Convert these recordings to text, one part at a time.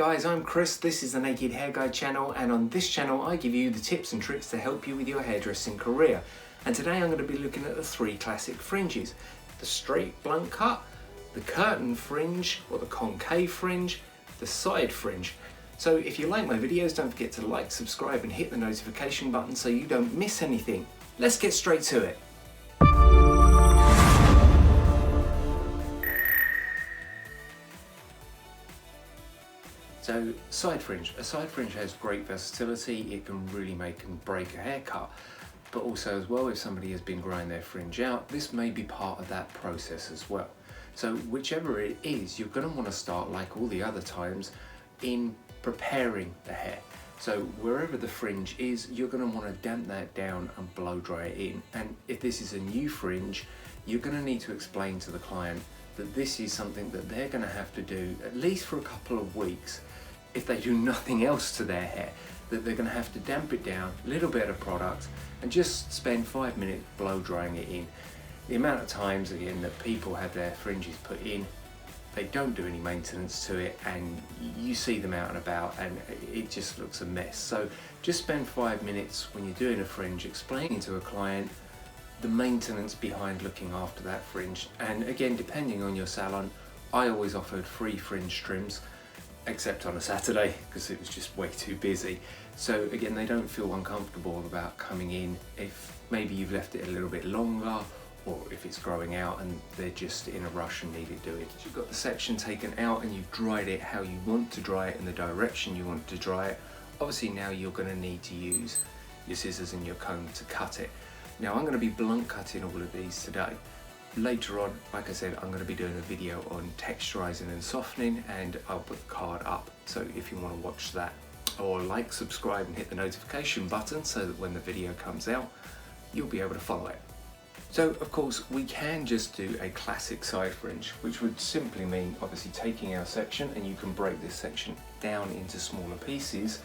guys, I'm Chris, this is the Naked Hair Guide channel, and on this channel I give you the tips and tricks to help you with your hairdressing career. And today I'm going to be looking at the three classic fringes: the straight blunt cut, the curtain fringe or the concave fringe, the side fringe. So if you like my videos, don't forget to like, subscribe and hit the notification button so you don't miss anything. Let's get straight to it. So side fringe. A side fringe has great versatility. It can really make and break a haircut. But also as well, if somebody has been growing their fringe out, this may be part of that process as well. So whichever it is, you're going to want to start, like all the other times, in preparing the hair. So wherever the fringe is, you're going to want to damp that down and blow dry it in. And if this is a new fringe, you're going to need to explain to the client that this is something that they're going to have to do at least for a couple of weeks. If they do nothing else to their hair, that they're going to have to damp it down, a little bit of product, and just spend 5 minutes blow drying it in. The amount of times again that people have their fringes put in, they don't do any maintenance to it, and you see them out and about and it just looks a mess. So just spend 5 minutes when you're doing a fringe explaining to a client the maintenance behind looking after that fringe. And again, depending on your salon, I always offered free fringe trims, except on a Saturday because it was just way too busy. So again, they don't feel uncomfortable about coming in if maybe you've left it a little bit longer, or if it's growing out and they're just in a rush and need it doing. So you've got the section taken out and you've dried it how you want to dry it in the direction you want to dry it. Obviously now you're going to need to use your scissors and your comb to cut it. Now I'm going to be blunt cutting all of these today. Later on, like I said, I'm going to be doing a video on texturizing and softening, and I'll put the card up. So if you want to watch that, or like, subscribe and hit the notification button so that when the video comes out, you'll be able to follow it. So of course we can just do a classic side fringe, which would simply mean obviously taking our section, and you can break this section down into smaller pieces,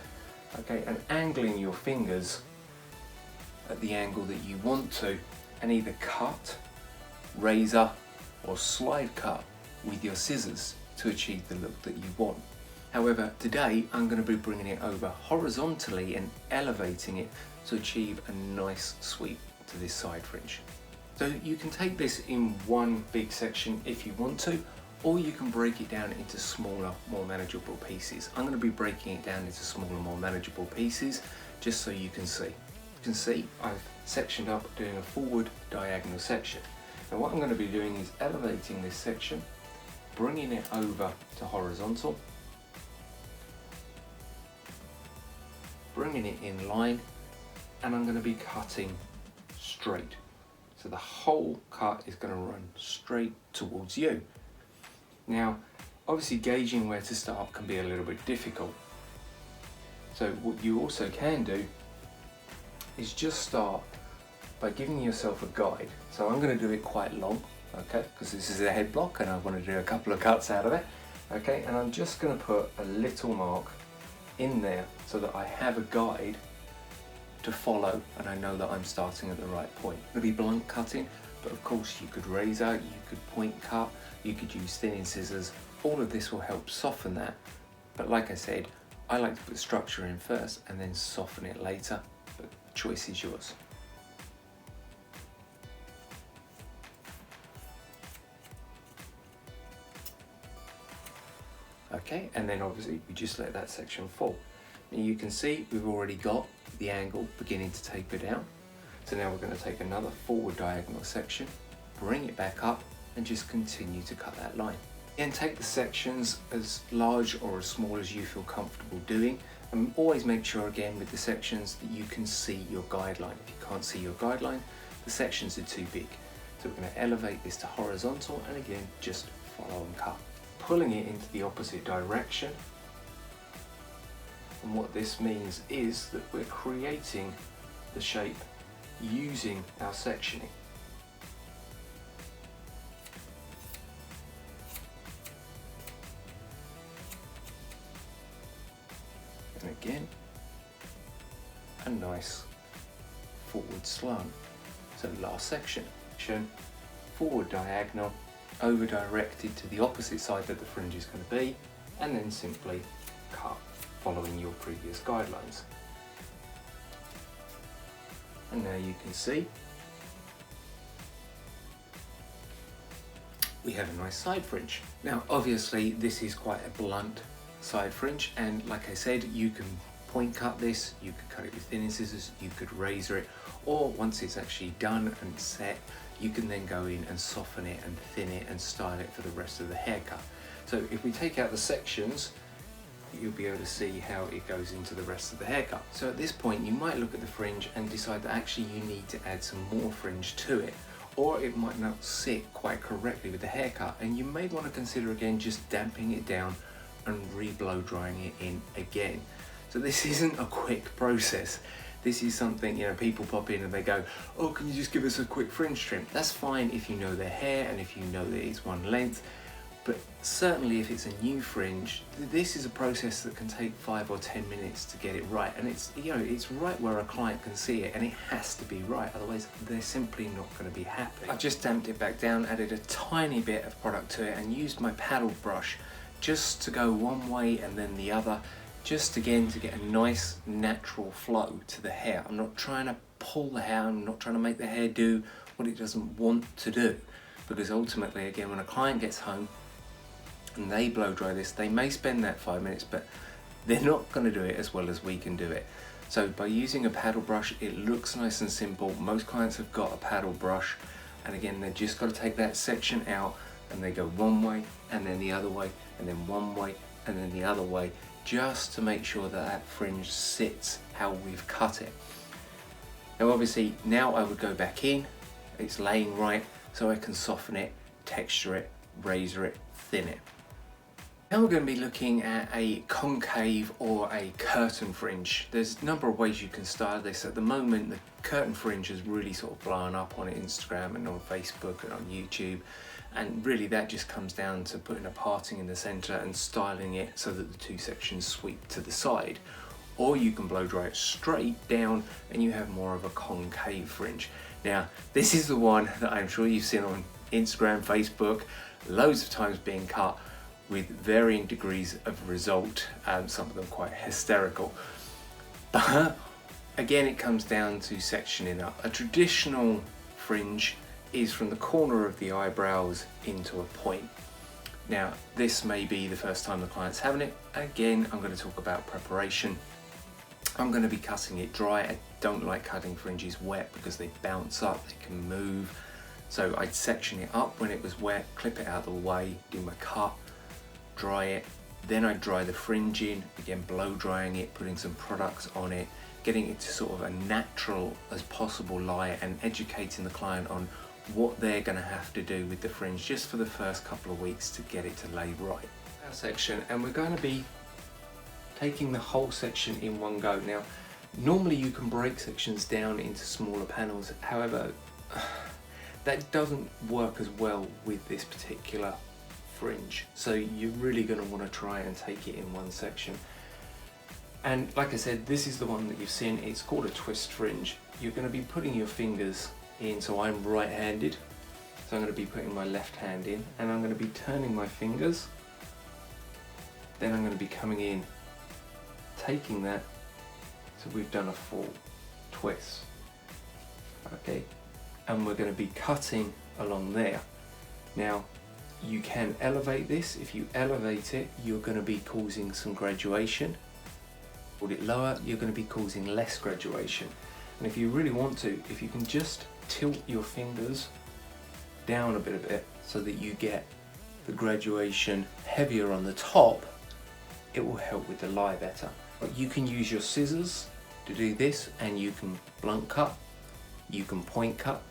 okay, and angling your fingers at the angle that you want to, and either cut, razor or slide cut with your scissors to achieve the look that you want. However, today I'm going to be bringing it over horizontally and elevating it to achieve a nice sweep to this side fringe. So you can take this in one big section if you want to, or you can break it down into smaller, more manageable pieces. I'm going to be breaking it down into smaller, more manageable pieces just so you can see. You can see I've sectioned up doing a forward diagonal section. Now what I'm going to be doing is elevating this section, bringing it over to horizontal, bringing it in line, and I'm going to be cutting straight. So the whole cut is going to run straight towards you. Now obviously gauging where to start can be a little bit difficult. So what you also can do is just start by giving yourself a guide. So I'm going to do it quite long, okay, because this is a head block and I want to do a couple of cuts out of it, okay, and I'm just going to put a little mark in there so that I have a guide to follow and I know that I'm starting at the right point. It'll be blunt cutting, but of course you could razor, you could point cut, you could use thinning scissors. All of this will help soften that, but like I said, I like to put structure in first and then soften it later, but the choice is yours. Okay, and then obviously we just let that section fall. And you can see we've already got the angle beginning to taper down. So now we're going to take another forward diagonal section, bring it back up, and just continue to cut that line. Then take the sections as large or as small as you feel comfortable doing, and always make sure again with the sections that you can see your guideline. If you can't see your guideline, the sections are too big. So we're going to elevate this to horizontal and again just follow and cut, pulling it into the opposite direction. And what this means is that we're creating the shape using our sectioning. And again, a nice forward slant. So last section, forward diagonal, over directed to the opposite side that the fringe is going to be, and then simply cut following your previous guidelines. And now you can see we have a nice side fringe. Now obviously this is quite a blunt side fringe, and like I said, you can point cut this, you could cut it with thinning scissors, you could razor it, or once it's actually done and set, you can then go in and soften it and thin it and style it for the rest of the haircut. So if we take out the sections, you'll be able to see how it goes into the rest of the haircut. So at this point you might look at the fringe and decide that actually you need to add some more fringe to it, or it might not sit quite correctly with the haircut, and you may want to consider again just damping it down and re-blow drying it in again. So this isn't a quick process. This is something, you know, people pop in and they go, oh, can you just give us a quick fringe trim? That's fine if you know their hair and if you know that it's one length, but certainly if it's a new fringe, this is a process that can take 5 or 10 minutes to get it right. And it's, you know, it's right where a client can see it, and it has to be right, otherwise they're simply not going to be happy. I've just damped it back down, added a tiny bit of product to it, and used my paddle brush just to go one way and then the other, just again to get a nice natural flow to the hair. I'm not trying to pull the hair, I'm not trying to make the hair do what it doesn't want to do, because ultimately again when a client gets home and they blow dry this, they may spend that 5 minutes, but they're not going to do it as well as we can do it. So by using a paddle brush, it looks nice and simple. Most clients have got a paddle brush, and again they've just got to take that section out and they go one way and then the other way and then one way and then the other way, just to make sure that that fringe sits how we've cut it. Now obviously now I would go back in, it's laying right, so I can soften it, texture it, razor it, thin it. Now we're going to be looking at a concave or a curtain fringe. There's a number of ways you can style this. At the moment the curtain fringe has really sort of blown up on Instagram and on Facebook and on YouTube, and really that just comes down to putting a parting in the center and styling it so that the two sections sweep to the side. Or you can blow dry it straight down and you have more of a concave fringe. Now this is the one that I'm sure you've seen on Instagram, Facebook, loads of times being cut with varying degrees of result, some of them quite hysterical. But again, it comes down to sectioning up. A traditional fringe is from the corner of the eyebrows into a point. Now this may be the first time the client's having it. Again, I'm going to talk about preparation. I'm going to be cutting it dry. I don't like cutting fringes wet because they bounce up, they can move. So I'd section it up when it was wet, clip it out of the way, do my cut, dry it, then I'd dry the fringe in, again blow drying it, putting some products on it, getting it to sort of a natural as possible lie, and educating the client on what they're going to have to do with the fringe just for the first couple of weeks to get it to lay right. Our section, and we're going to be taking the whole section in one go. Now normally you can break sections down into smaller panels, however that doesn't work as well with this particular fringe, so you're really going to want to try and take it in one section. And like I said, this is the one that you've seen. It's called a twist fringe. You're going to be putting your fingers in, so I'm right-handed, so I'm going to be putting my left hand in and I'm going to be turning my fingers, then I'm going to be coming in, taking that, so we've done a full twist, okay, and we're going to be cutting along there. Now you can elevate this. If you elevate it, you're going to be causing some graduation. Put it lower, you're going to be causing less graduation. And if you really want to, if you can just tilt your fingers down a bit so that you get the graduation heavier on the top, it will help with the lie better. But you can use your scissors to do this, and you can blunt cut, you can point cut,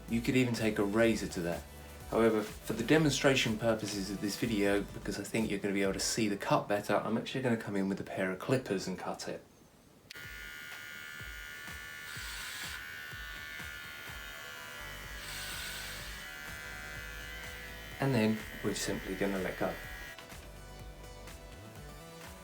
you could even take a razor to that. However, for the demonstration purposes of this video, because I think you're going to be able to see the cut better, I'm actually going to come in with a pair of clippers and cut it. And then we're simply going to let go.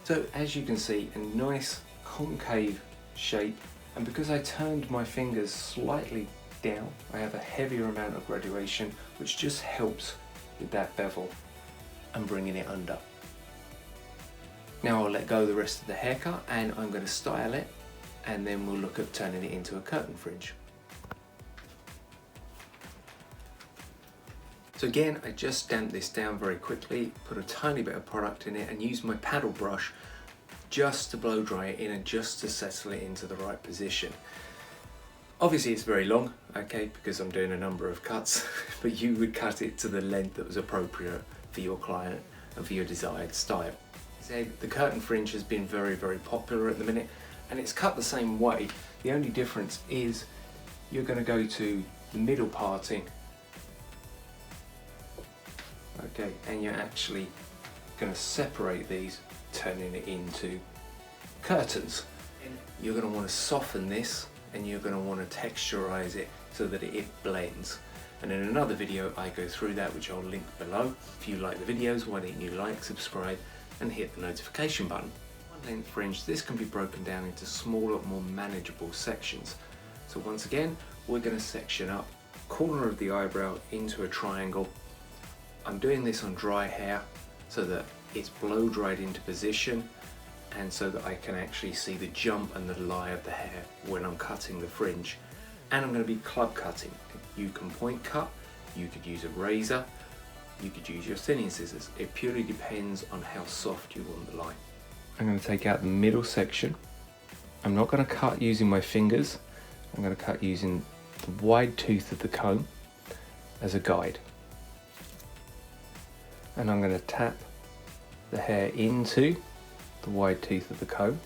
So as you can see, a nice concave shape, and because I turned my fingers slightly down, I have a heavier amount of graduation, which just helps with that bevel and bringing it under. Now I'll let go of the rest of the haircut and I'm going to style it, and then we'll look at turning it into a curtain fringe. So again, I just damped this down very quickly, put a tiny bit of product in it and used my paddle brush just to blow dry it in and just to settle it into the right position. Obviously it's very long, okay, because I'm doing a number of cuts, but you would cut it to the length that was appropriate for your client and for your desired style. So the curtain fringe has been very, very popular at the minute, and it's cut the same way. The only difference is you're going to go to the middle parting, okay, and you're actually going to separate these, turning it into curtains. You're going to want to soften this, and you're going to want to texturize it so that it blends. And in another video I go through that, which I'll link below. If you like the videos, why don't you like, subscribe and hit the notification button. One length fringe, this can be broken down into smaller, more manageable sections. So once again, we're going to section up corner of the eyebrow into a triangle. I'm doing this on dry hair so that it's blow dried into position, and so that I can actually see the jump and the lie of the hair when I'm cutting the fringe. And I'm going to be club cutting. You can point cut, you could use a razor, you could use your thinning scissors. It purely depends on how soft you want the line. I'm going to take out the middle section. I'm not going to cut using my fingers. I'm going to cut using the wide tooth of the comb as a guide. And I'm going to tap the hair into the wide tooth of the comb.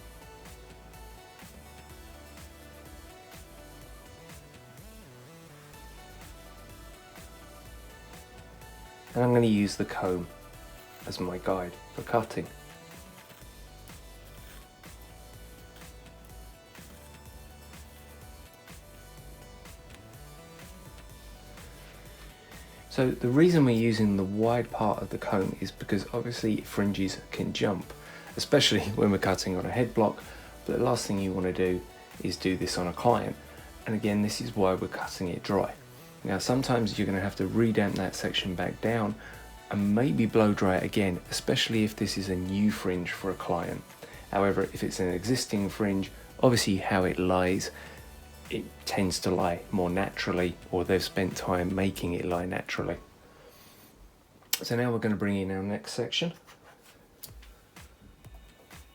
And I'm going to use the comb as my guide for cutting. So the reason we're using the wide part of the comb is because obviously fringes can jump, especially when we're cutting on a head block, but the last thing you want to do is do this on a client. And again, this is why we're cutting it dry. Now sometimes you're going to have to redamp that section back down and maybe blow dry it again, especially if this is a new fringe for a client. However, if it's an existing fringe, obviously how it lies, it tends to lie more naturally, or they've spent time making it lie naturally. So now we're going to bring in our next section.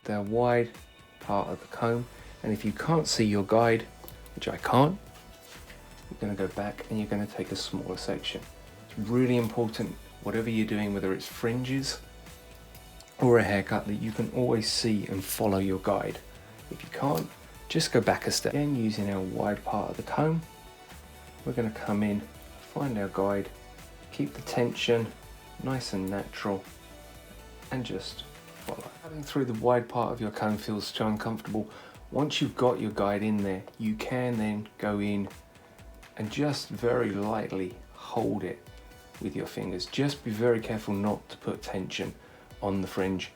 The wide part of the comb, and if you can't see your guide, which I can't, you're going to go back and you're going to take a smaller section. It's really important, whatever you're doing, whether it's fringes or a haircut, that you can always see and follow your guide. If you can't, just go back a step. Again, using our wide part of the comb, we're going to come in, find our guide, keep the tension nice and natural, and just follow. Cutting through the wide part of your comb feels so uncomfortable. Once you've got your guide in there, you can then go in and just very lightly hold it with your fingers. Just be very careful not to put tension on the fringe.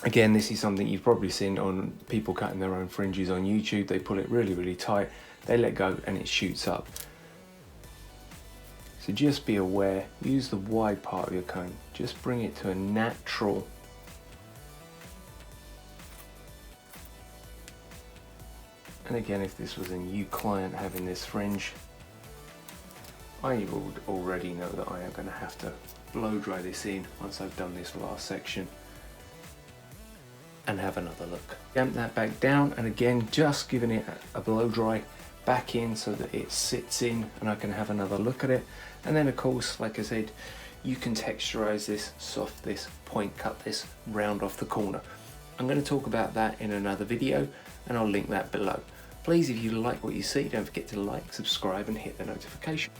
Again, this is something you've probably seen on people cutting their own fringes on YouTube. They pull it really, really tight, they let go and it shoots up. So just be aware, use the wide part of your comb, just bring it to a natural And again, if this was a new client having this fringe, I would already know that I am going to have to blow dry this in once I've done this last section and have another look. Damp that back down, and again just giving it a blow dry back in so that it sits in and I can have another look at it. And then of course, like I said, you can texturize this, soft this, point cut this, round off the corner. I'm going to talk about that in another video and I'll link that below. Please, if you like what you see, don't forget to like, subscribe and hit the notification.